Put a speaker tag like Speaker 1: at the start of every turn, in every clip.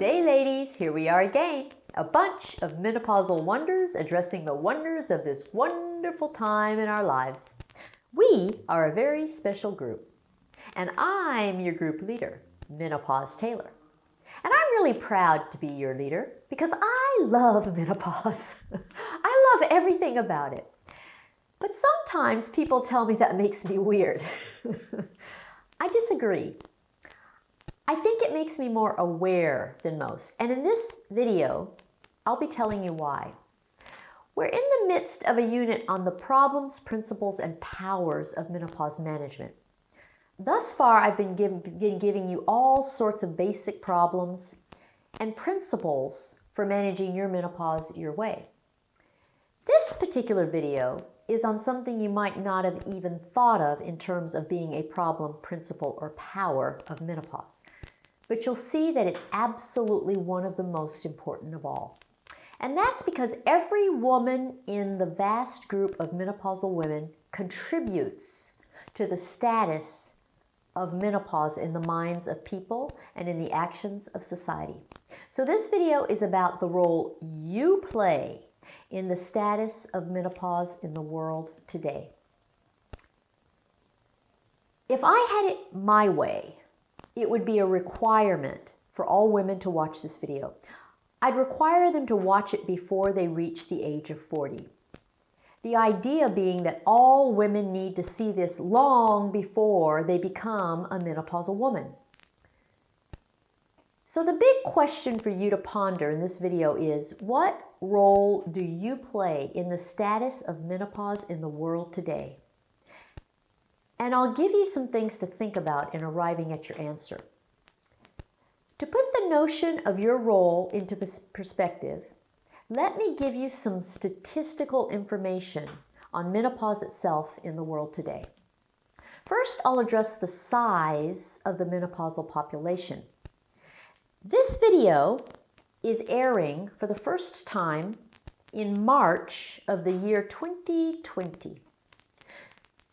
Speaker 1: day, ladies. Here we are again. A bunch of menopausal wonders addressing the wonders of this wonderful time in our lives. We are a very special group, and I'm your group leader, Menopause Taylor. And I'm really proud to be your leader because I love menopause. I love everything about it. But sometimes people tell me that makes me weird. I disagree. I think it makes me more aware than most. And in this video, I'll be telling you why. We're in the midst of a unit on the problems, principles, and powers of menopause management. Thus far, I've been giving you all sorts of basic problems and principles for managing your menopause your way. This particular video is on something you might not have even thought of in terms of being a problem, principle, or power of menopause. But you'll see that it's absolutely one of the most important of all. And that's because every woman in the vast group of menopausal women contributes to the status of menopause in the minds of people and in the actions of society. So this video is about the role you play in the status of menopause in the world today. If I had it my way, it would be a requirement for all women to watch this video. I'd require them to watch it before they reach the age of 40. The idea being that all women need to see this long before they become a menopausal woman. So the big question for you to ponder in this video is, what role do you play in the status of menopause in the world today? And I'll give you some things to think about in arriving at your answer. To put the notion of your role into perspective, let me give you some statistical information on menopause itself in the world today. First, I'll address the size of the menopausal population. This video is airing for the first time in March of the year 2020.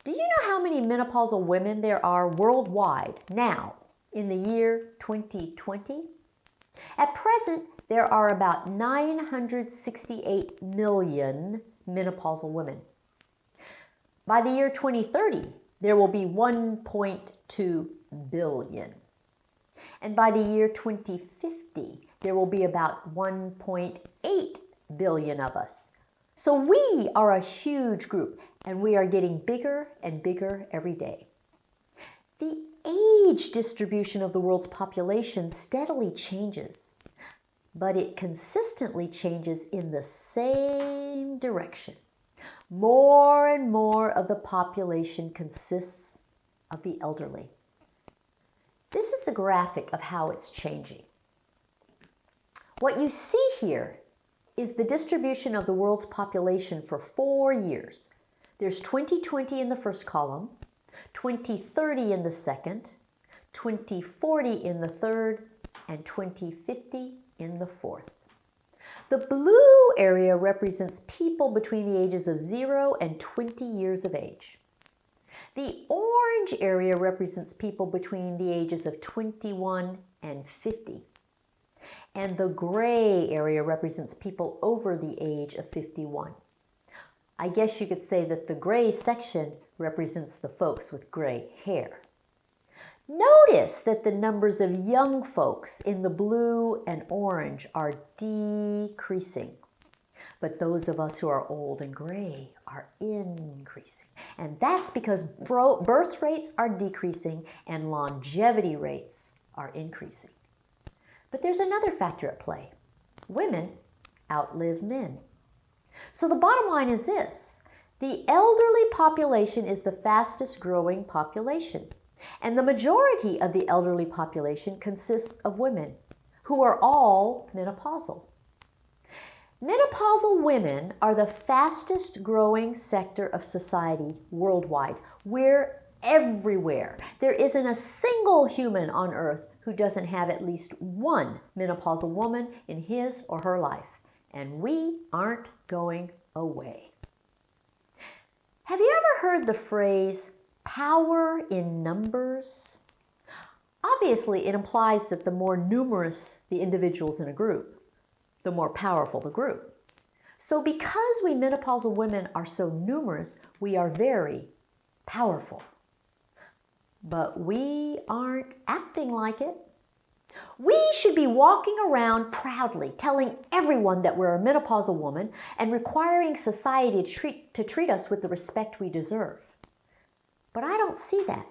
Speaker 1: Do you know how many menopausal women there are worldwide now in the year 2020? At present, there are about 968 million menopausal women. By the year 2030, there will be 1.2 billion. And by the year 2050, there will be about 1.8 billion of us. So we are a huge group, and we are getting bigger and bigger every day. The age distribution of the world's population steadily changes, but it consistently changes in the same direction. More and more of the population consists of the elderly. This is a graphic of how it's changing. What you see here is the distribution of the world's population for 4 years. There's 2020 in the first column, 2030 in the second, 2040 in the third, and 2050 in the fourth. The blue area represents people between the ages of 0 and 20 years of age. The orange area represents people between the ages of 21 and 50. And the gray area represents people over the age of 51. I guess you could say that the gray section represents the folks with gray hair. Notice that the numbers of young folks in the blue and orange are decreasing. But those of us who are old and gray are increasing. And that's because birth rates are decreasing and longevity rates are increasing. But there's another factor at play. Women outlive men. So the bottom line is this: the elderly population is the fastest growing population. And the majority of the elderly population consists of women who are all menopausal. Menopausal women are the fastest growing sector of society worldwide. We're everywhere. There isn't a single human on earth who doesn't have at least one menopausal woman in his or her life. And we aren't going away. Have you ever heard the phrase, power in numbers? Obviously, it implies that the more numerous the individuals in a group, the more powerful the group. So because we menopausal women are so numerous, we are very powerful. But we aren't acting like it. We should be walking around proudly, telling everyone that we're a menopausal woman and requiring society to treat us with the respect we deserve. But I don't see that.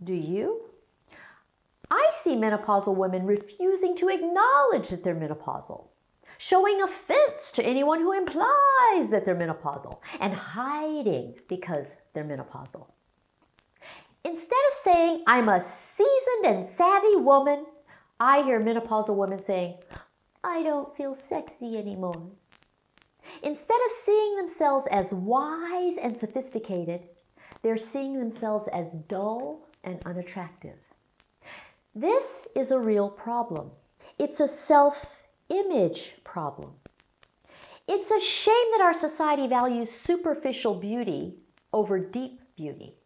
Speaker 1: Do you? I see menopausal women refusing to acknowledge that they're menopausal, showing offense to anyone who implies that they're menopausal, and hiding because they're menopausal. Instead of saying, I'm a seasoned and savvy woman, I hear menopausal women saying, I don't feel sexy anymore. Instead of seeing themselves as wise and sophisticated, they're seeing themselves as dull and unattractive. This is a real problem. It's a self-image problem. It's a shame that our society values superficial beauty over deep beauty.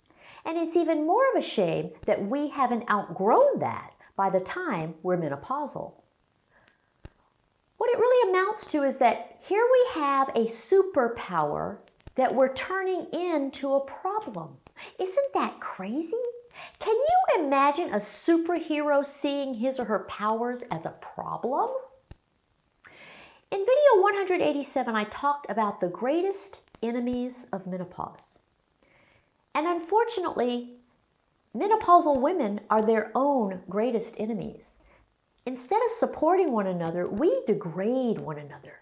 Speaker 1: And it's even more of a shame that we haven't outgrown that by the time we're menopausal. What it really amounts to is that here we have a superpower that we're turning into a problem. Isn't that crazy? Can you imagine a superhero seeing his or her powers as a problem? In video 187, I talked about the greatest enemies of menopause. And unfortunately, menopausal women are their own greatest enemies. Instead of supporting one another, we degrade one another.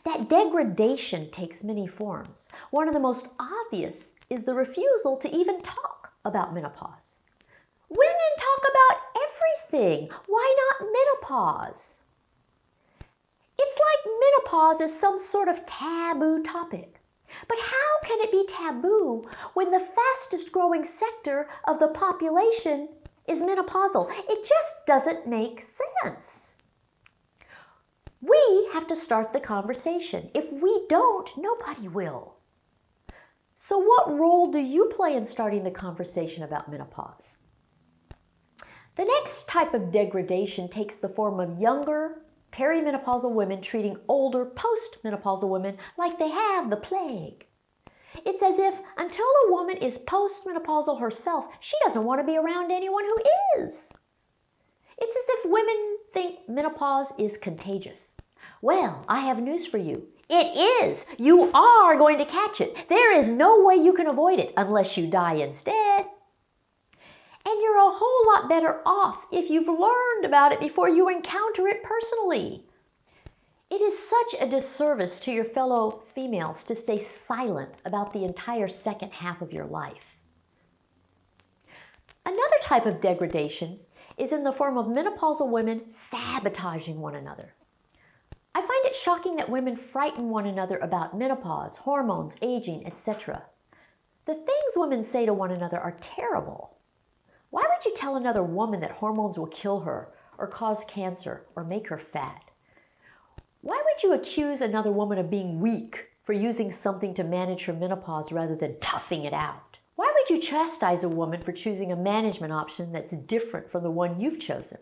Speaker 1: That degradation takes many forms. One of the most obvious is the refusal to even talk about menopause. Women talk about everything. Why not menopause? It's like menopause is some sort of taboo topic. But how can it be taboo when the fastest growing sector of the population is menopausal? It just doesn't make sense. We have to start the conversation. If we don't, nobody will. So what role do you play in starting the conversation about menopause? The next type of degradation takes the form of younger, perimenopausal women treating older, postmenopausal women like they have the plague. It's as if until a woman is postmenopausal herself, she doesn't want to be around anyone who is. It's as if women think menopause is contagious. Well, I have news for you. It is. You are going to catch it. There is no way you can avoid it unless you die instead. And you're a whole lot better off if you've learned about it before you encounter it personally. It is such a disservice to your fellow females to stay silent about the entire second half of your life. Another type of degradation is in the form of menopausal women sabotaging one another. I find it shocking that women frighten one another about menopause, hormones, aging, etc. The things women say to one another are terrible. Why would you tell another woman that hormones will kill her or cause cancer or make her fat? Why would you accuse another woman of being weak for using something to manage her menopause rather than toughing it out? Why would you chastise a woman for choosing a management option that's different from the one you've chosen?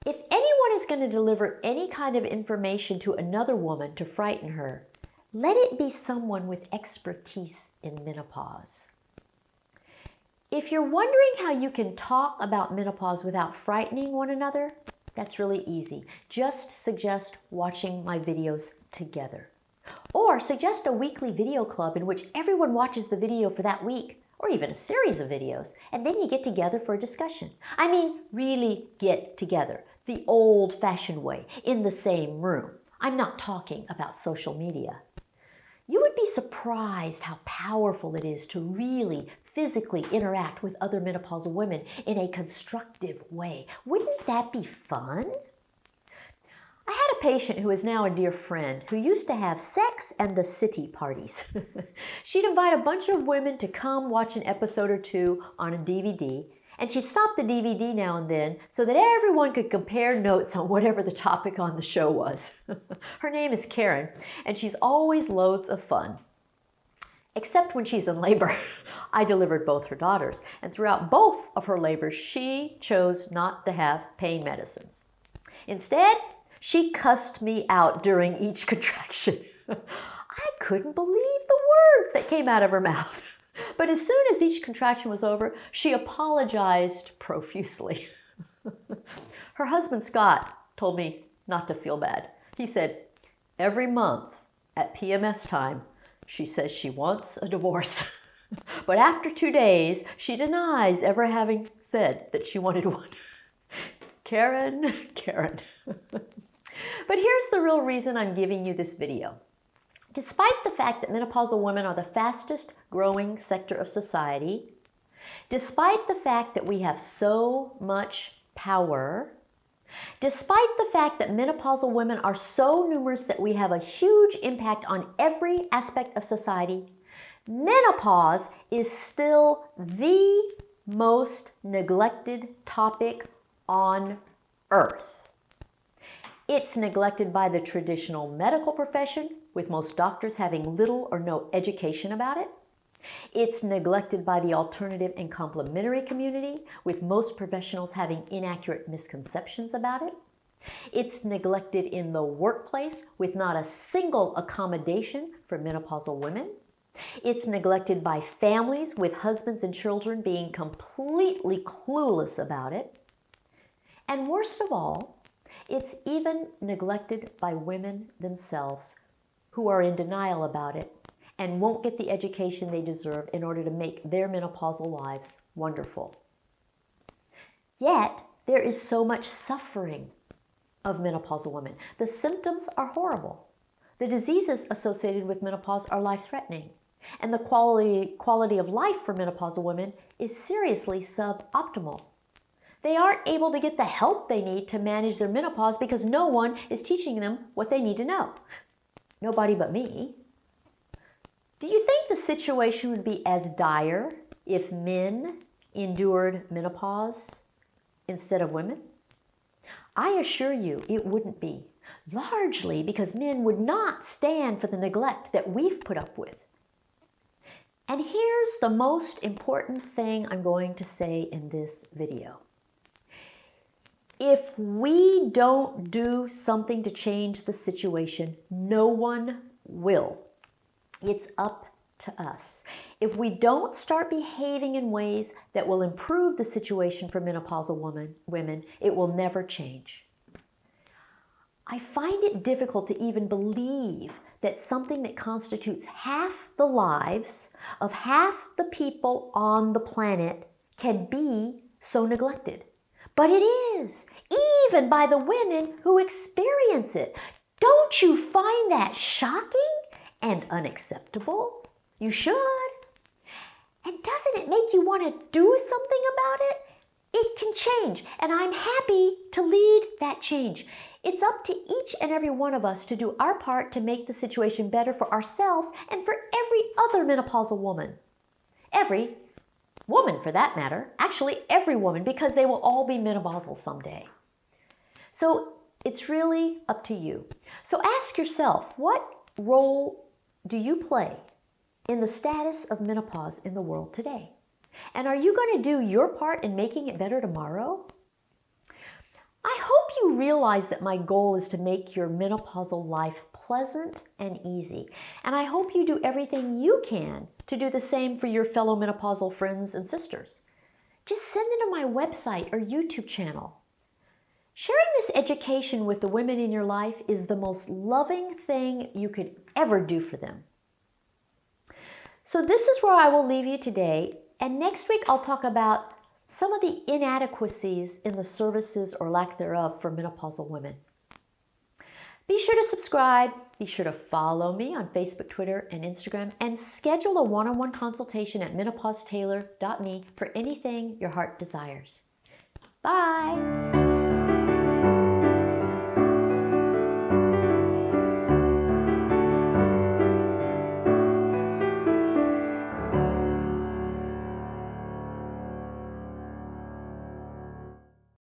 Speaker 1: If anyone is going to deliver any kind of information to another woman to frighten her, let it be someone with expertise in menopause. If you're wondering how you can talk about menopause without frightening one another, that's really easy. Just suggest watching my videos together. Or suggest a weekly video club in which everyone watches the video for that week, or even a series of videos, and then you get together for a discussion. I mean, really get together, the old-fashioned way, in the same room. I'm not talking about social media. You would be surprised how powerful it is to really physically interact with other menopausal women in a constructive way. Wouldn't that be fun? I had a patient who is now a dear friend who used to have Sex and the City parties. She'd invite a bunch of women to come watch an episode or two on a DVD, and she'd stop the DVD now and then so that everyone could compare notes on whatever the topic on the show was. Her name is Karen, and she's always loads of fun. Except when she's in labor. I delivered both her daughters, and throughout both of her labors, she chose not to have pain medicines. Instead, she cussed me out during each contraction. I couldn't believe the words that came out of her mouth. But as soon as each contraction was over, she apologized profusely. Her husband, Scott, told me not to feel bad. He said, every month at PMS time, she says she wants a divorce. But after 2 days, she denies ever having said that she wanted one. Karen, Karen. But here's the real reason I'm giving you this video. Despite the fact that menopausal women are the fastest growing sector of society, despite the fact that we have so much power, despite the fact that menopausal women are so numerous that we have a huge impact on every aspect of society, menopause is still the most neglected topic on earth. It's neglected by the traditional medical profession, with most doctors having little or no education about it. It's neglected by the alternative and complementary community, with most professionals having inaccurate misconceptions about it. It's neglected in the workplace, with not a single accommodation for menopausal women. It's neglected by families, with husbands and children being completely clueless about it. And worst of all, it's even neglected by women themselves, who are in denial about it and won't get the education they deserve in order to make their menopausal lives wonderful. Yet, there is so much suffering of menopausal women. The symptoms are horrible. The diseases associated with menopause are life-threatening. And the quality of life for menopausal women is seriously suboptimal. They aren't able to get the help they need to manage their menopause because no one is teaching them what they need to know. Nobody but me. Do you think the situation would be as dire if men endured menopause instead of women? I assure you it wouldn't be, largely because men would not stand for the neglect that we've put up with. And here's the most important thing I'm going to say in this video. If we don't do something to change the situation, no one will. It's up to us. If we don't start behaving in ways that will improve the situation for menopausal women, it will never change. I find it difficult to even believe that something that constitutes half the lives of half the people on the planet can be so neglected. But it is, even by the women who experience it. Don't you find that shocking and unacceptable? You should. And doesn't it make you want to do something about it? It can change, and I'm happy to lead that change. It's up to each and every one of us to do our part to make the situation better for ourselves and for every other menopausal woman. Every woman, for that matter. Actually, every woman, because they will all be menopausal someday. So it's really up to you. So ask yourself, what role do you play in the status of menopause in the world today? And are you going to do your part in making it better tomorrow? I hope you realize that my goal is to make your menopausal life pleasant and easy. And I hope you do everything you can to do the same for your fellow menopausal friends and sisters. Just send them to my website or YouTube channel. Sharing this education with the women in your life is the most loving thing you could ever do for them. So this is where I will leave you today. And next week I'll talk about some of the inadequacies in the services or lack thereof for menopausal women. Be sure to subscribe, be sure to follow me on Facebook, Twitter, and Instagram, and schedule a one-on-one consultation at menopausetailor.me for anything your heart desires. Bye!